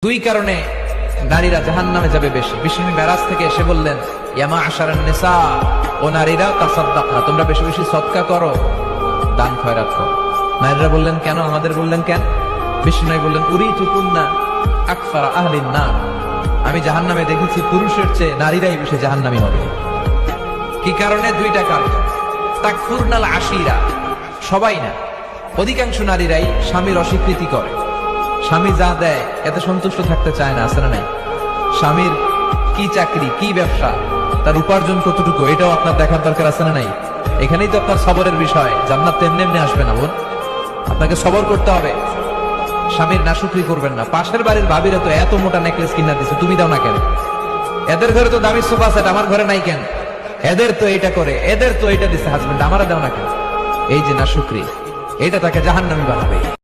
দুই কারণে নারীরা জাহান্নামে যাবে বেশি। বিষ্ণু মেরাজ থেকে এসে বললেন, ইয়া মা'আশারান নিসা, ও নারীরা, তাসাদ্দাকনা, তোমরা বেশি বেশি সদকা করো, দান খয়রাত করো। নারীরা বললেন কেন? আমাদের বললেন কেন? বিষ্ণু বললেন, উরিতুকুন্না আকসারা আহলিন নার, আমি জাহান্নামে দেখেছি পুরুষের চেয়ে নারীরাই বেশি জাহান্নামী হবে। কি কারণে? দুইটা কারণ। তাকফুরনাল আশিরা, সবাই না, অধিকাংশ নারীরাই স্বামীর অস্বীকৃতি করে। স্বামী যা দেয় এতে সন্তুষ্ট থাকতে চায় না, আছে না নাই? স্বামীর কি চাকরি, কি ব্যবসা, তার উপার্জন কতটুকু, এটাও আপনার দেখার দরকার, আছে না নাই? এখানেই তো আপনার সবরের বিষয়। জান্নাত তেমনি এমনি আসবে না বোন, আপনাকে সবর করতে হবে। স্বামীর নাশুকরি করবেন না। পাশের বাড়ির ভাবিরা তো এত মোটা নেকলেস কিনা দিচ্ছে, তুমি দাও না কেন? এদের ঘরে তো দামি সোফা সেট, আমার ঘরে নাই কেন? এদের তো এটা করে, এদের তো এটা দিচ্ছে হাজবেন্ড, আমারা দাও না কেন? এই যে নাশুকরি, এটা তাকে জাহান্নামী বানাবে।